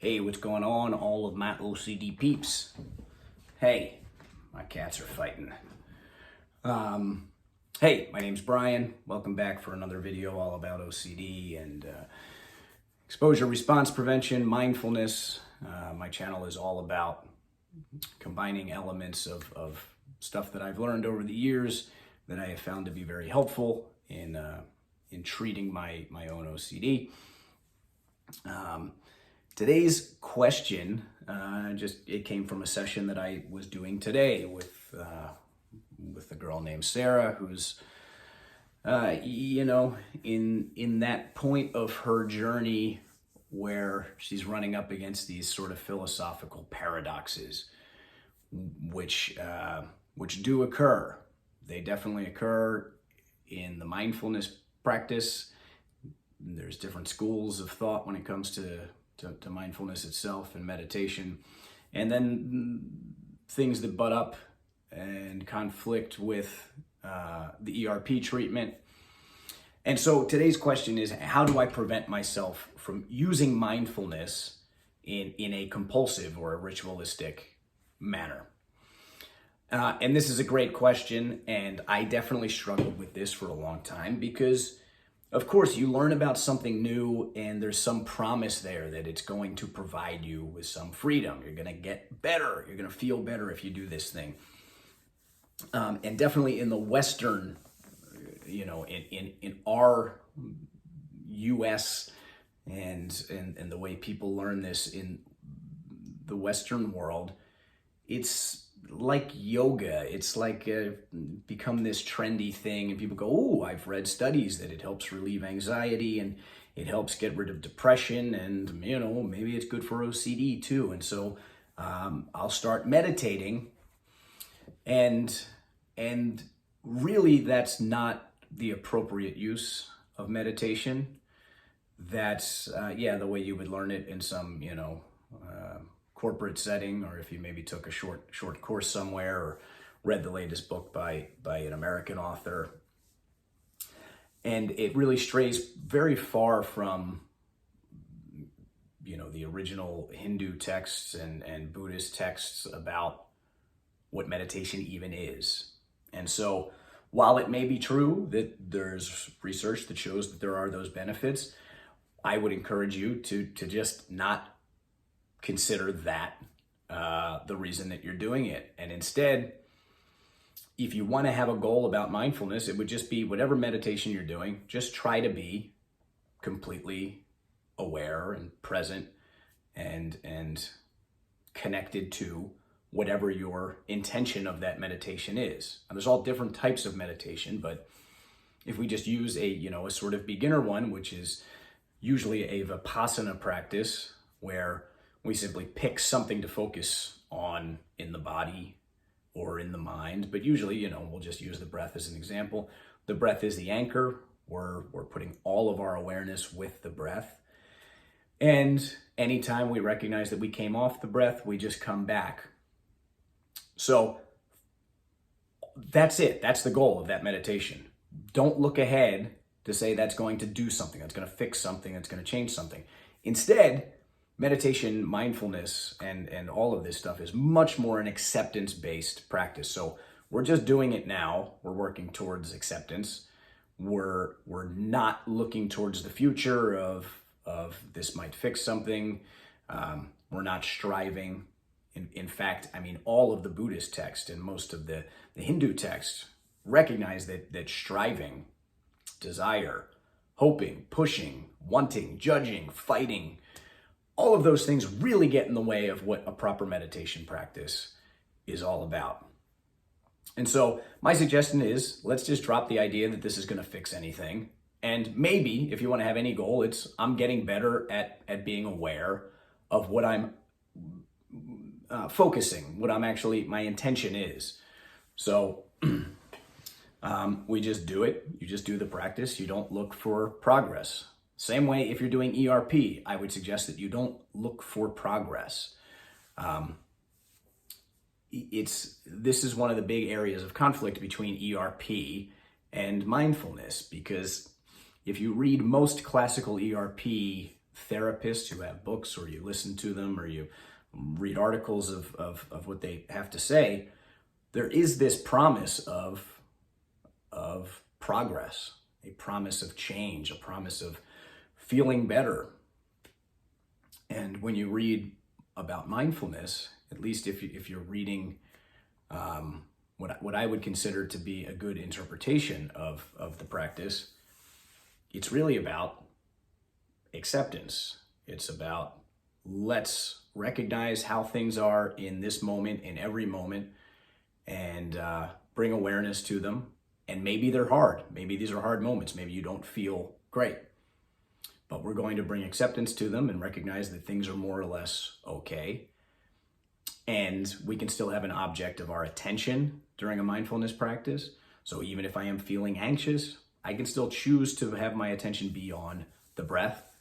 Hey, what's going on, all of my OCD peeps? Hey, my cats are fighting. Hey, my name's Brian. Welcome back for another video all about OCD and exposure response prevention, mindfulness. My channel is all about combining elements of stuff that I've learned over the years that I have found to be very helpful in treating my own OCD. Today's question, it came from a session that I was doing today with a girl named Sarah, who's, in that point of her journey where she's running up against these sort of philosophical paradoxes, which do occur. They definitely occur in the mindfulness practice. There's different schools of thought when it comes to mindfulness itself and meditation, and then things that butt up and conflict with the ERP treatment. And so today's question is, how do I prevent myself from using mindfulness in a compulsive or a ritualistic manner? And this is a great question, and I definitely struggled with this for a long time because, of course, you learn about something new and there's some promise there that it's going to provide you with some freedom. You're going to get better. You're going to feel better if you do this thing. And definitely in the Western, in our US and the way people learn this in the Western world, it's like yoga. It's like become this trendy thing, and people go, oh, I've read studies that it helps relieve anxiety and it helps get rid of depression, and maybe it's good for OCD too. And so I'll start meditating, and really that's not the appropriate use of meditation. That's the way you would learn it in some corporate setting, or if you maybe took a short course somewhere or read the latest book by an American author. And it really strays very far from the original Hindu texts and Buddhist texts about what meditation even is. And so while it may be true that there's research that shows that there are those benefits, I would encourage you to just not consider that the reason that you're doing it. And instead, if you want to have a goal about mindfulness, it would just be whatever meditation you're doing, just try to be completely aware and present and connected to whatever your intention of that meditation is. And there's all different types of meditation, but if we just use a sort of beginner one, which is usually a Vipassana practice, where we simply pick something to focus on in the body or in the mind, but usually, we'll just use the breath as an example. The breath is the anchor. We're putting all of our awareness with the breath. And anytime we recognize that we came off the breath, we just come back. So that's it. That's the goal of that meditation. Don't look ahead to say that's going to do something, that's going to fix something, that's going to change something. Instead, meditation, mindfulness, and all of this stuff is much more an acceptance-based practice. So we're just doing it now. We're working towards acceptance. We're not looking towards the future of this might fix something. We're not striving. In fact, all of the Buddhist text and most of the Hindu text recognize that striving, desire, hoping, pushing, wanting, judging, fighting, all of those things really get in the way of what a proper meditation practice is all about. And so my suggestion is, let's just drop the idea that this is going to fix anything. And maybe if you want to have any goal, it's I'm getting better at being aware of what I'm focusing, what my intention is. So we just do it. You just do the practice. You don't look for progress. Same way, if you're doing ERP, I would suggest that you don't look for progress. This is one of the big areas of conflict between ERP and mindfulness, because if you read most classical ERP therapists who have books, or you listen to them, or you read articles of what they have to say, there is this promise of progress, a promise of change, a promise of feeling better. And when you read about mindfulness, at least if you're reading what I would consider to be a good interpretation of the practice, it's really about acceptance. It's about, let's recognize how things are in this moment, in every moment, and bring awareness to them. And maybe they're hard. Maybe these are hard moments. Maybe you don't feel great. But we're going to bring acceptance to them and recognize that things are more or less okay. And we can still have an object of our attention during a mindfulness practice. So even if I am feeling anxious, I can still choose to have my attention be on the breath.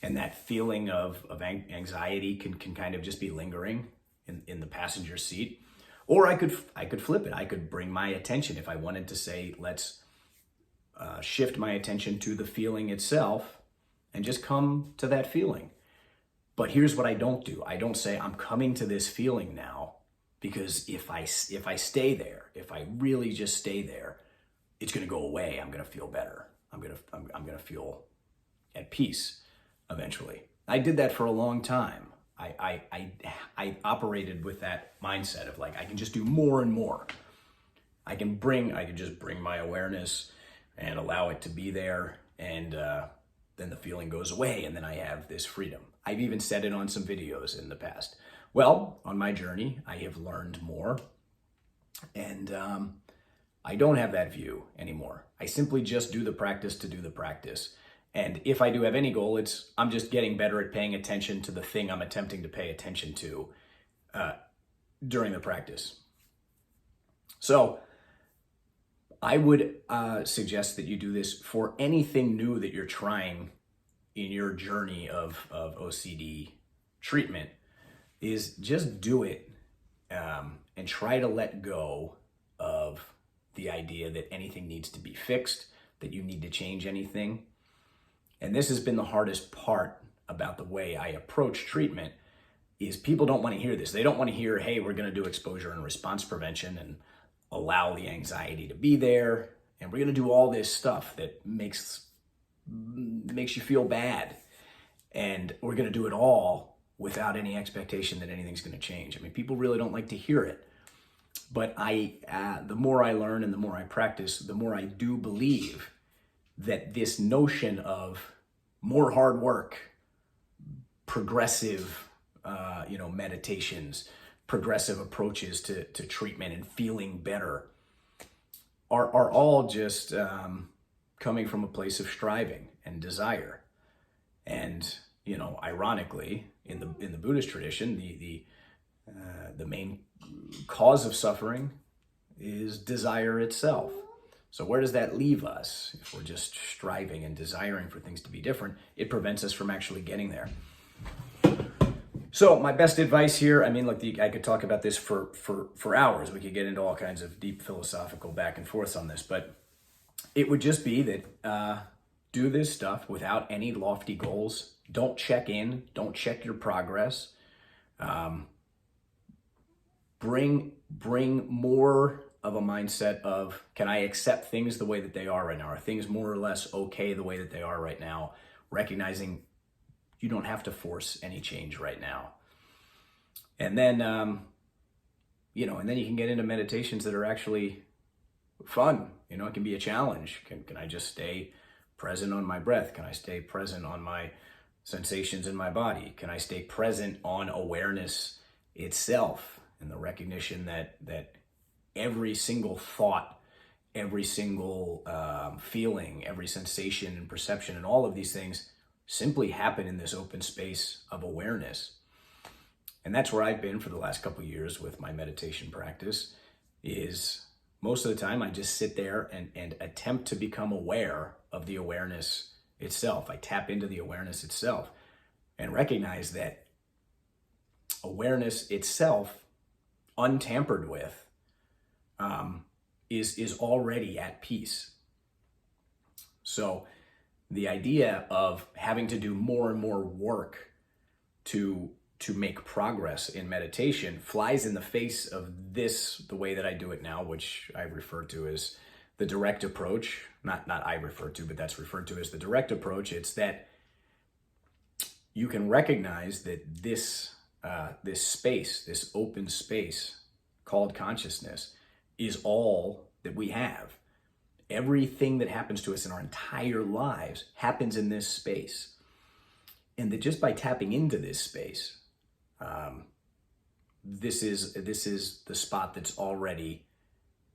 And that feeling of anxiety can kind of just be lingering in the passenger seat. Or I could flip it. I could bring my attention, if I wanted to say, let's shift my attention to the feeling itself and just come to that feeling. But here's what I don't do. I don't say, I'm coming to this feeling now, because if I stay there, if I really just stay there, it's going to go away. I'm going to feel better. I'm going to feel at peace eventually. I did that for a long time. I operated with that mindset of like, I can just do more and more. I can just bring my awareness and allow it to be there, and then the feeling goes away, and then I have this freedom. I've even said it on some videos in the past. Well, on my journey, I have learned more, and I don't have that view anymore. I simply just do the practice to do the practice. And if I do have any goal, I'm just getting better at paying attention to the thing I'm attempting to pay attention to during the practice. So I would suggest that you do this for anything new that you're trying in your journey of OCD treatment, is just do it and try to let go of the idea that anything needs to be fixed, that you need to change anything. And this has been the hardest part about the way I approach treatment, is people don't want to hear this. They don't want to hear, hey, we're going to do exposure and response prevention and allow the anxiety to be there, and we're going to do all this stuff that makes you feel bad, and we're going to do it all without any expectation that anything's going to change. I mean, people really don't like to hear it. But the more I learn and the more I practice, the more I do believe that this notion of more hard work, progressive, meditations, progressive approaches to treatment and feeling better are all just coming from a place of striving and desire. And, ironically, in the Buddhist tradition, the main cause of suffering is desire itself. So where does that leave us? If we're just striving and desiring for things to be different, it prevents us from actually getting there. So my best advice here, I could talk about this for hours. We could get into all kinds of deep philosophical back and forth on this, but it would just be that do this stuff without any lofty goals. Don't check in. Don't check your progress. Bring more of a mindset of, can I accept things the way that they are right now? Are things more or less okay the way that they are right now? Recognizing you don't have to force any change right now. And then, and then you can get into meditations that are actually fun. It can be a challenge. Can I just stay present on my breath? Can I stay present on my sensations in my body? Can I stay present on awareness itself, and the recognition that every single thought, every single feeling, every sensation and perception, and all of these things simply happen in this open space of awareness. And that's where I've been for the last couple of years with my meditation practice, is most of the time I just sit there and attempt to become aware of the awareness itself. I tap into the awareness itself and recognize that awareness itself, untampered with, is already at peace. So the idea of having to do more and more work to make progress in meditation flies in the face of this, the way that I do it now, which I refer to as the direct approach. Not I refer to, but that's referred to as the direct approach. It's that you can recognize that this space, this open space called consciousness, is all that we have. Everything that happens to us in our entire lives happens in this space. And that just by tapping into this space, this is the spot that's already,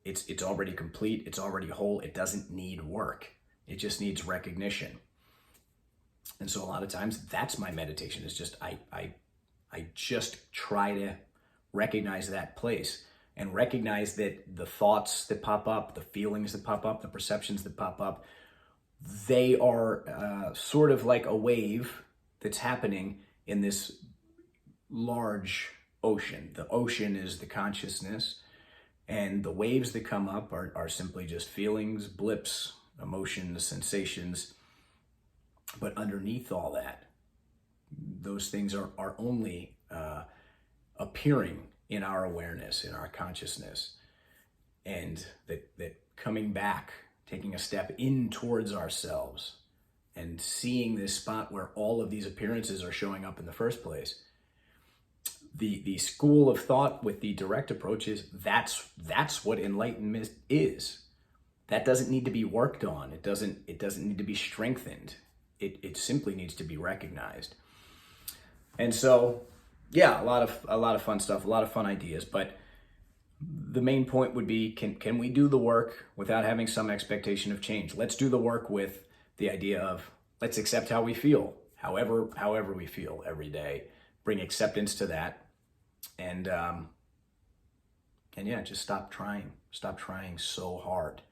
it's already complete, it's already whole, it doesn't need work. It just needs recognition. And so a lot of times that's my meditation, is just I just try to recognize that place and recognize that the thoughts that pop up, the feelings that pop up, the perceptions that pop up, they are sort of like a wave that's happening in this large ocean. The ocean is the consciousness, and the waves that come up are simply just feelings, blips, emotions, sensations. But underneath all that, those things are only appearing in our awareness, in our consciousness. And that coming back, taking a step in towards ourselves and seeing this spot where all of these appearances are showing up in the first place. The school of thought with the direct approach is that's what enlightenment is. That doesn't need to be worked on. It doesn't need to be strengthened. It simply needs to be recognized. And so, yeah, a lot of fun stuff, a lot of fun ideas. But the main point would be, can we do the work without having some expectation of change? Let's do the work with the idea of, let's accept how we feel, however we feel every day. Bring acceptance to that, and yeah, just stop trying so hard.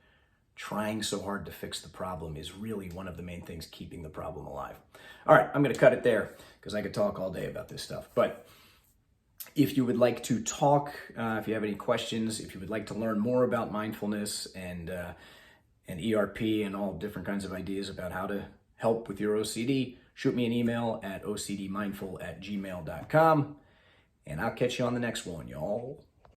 Trying so hard to fix the problem is really one of the main things keeping the problem alive. All right, I'm going to cut it there because I could talk all day about this stuff. But if you would like to talk, if you have any questions, if you would like to learn more about mindfulness and ERP and all different kinds of ideas about how to help with your OCD, shoot me an email at ocdmindful@gmail.com, and I'll catch you on the next one, y'all.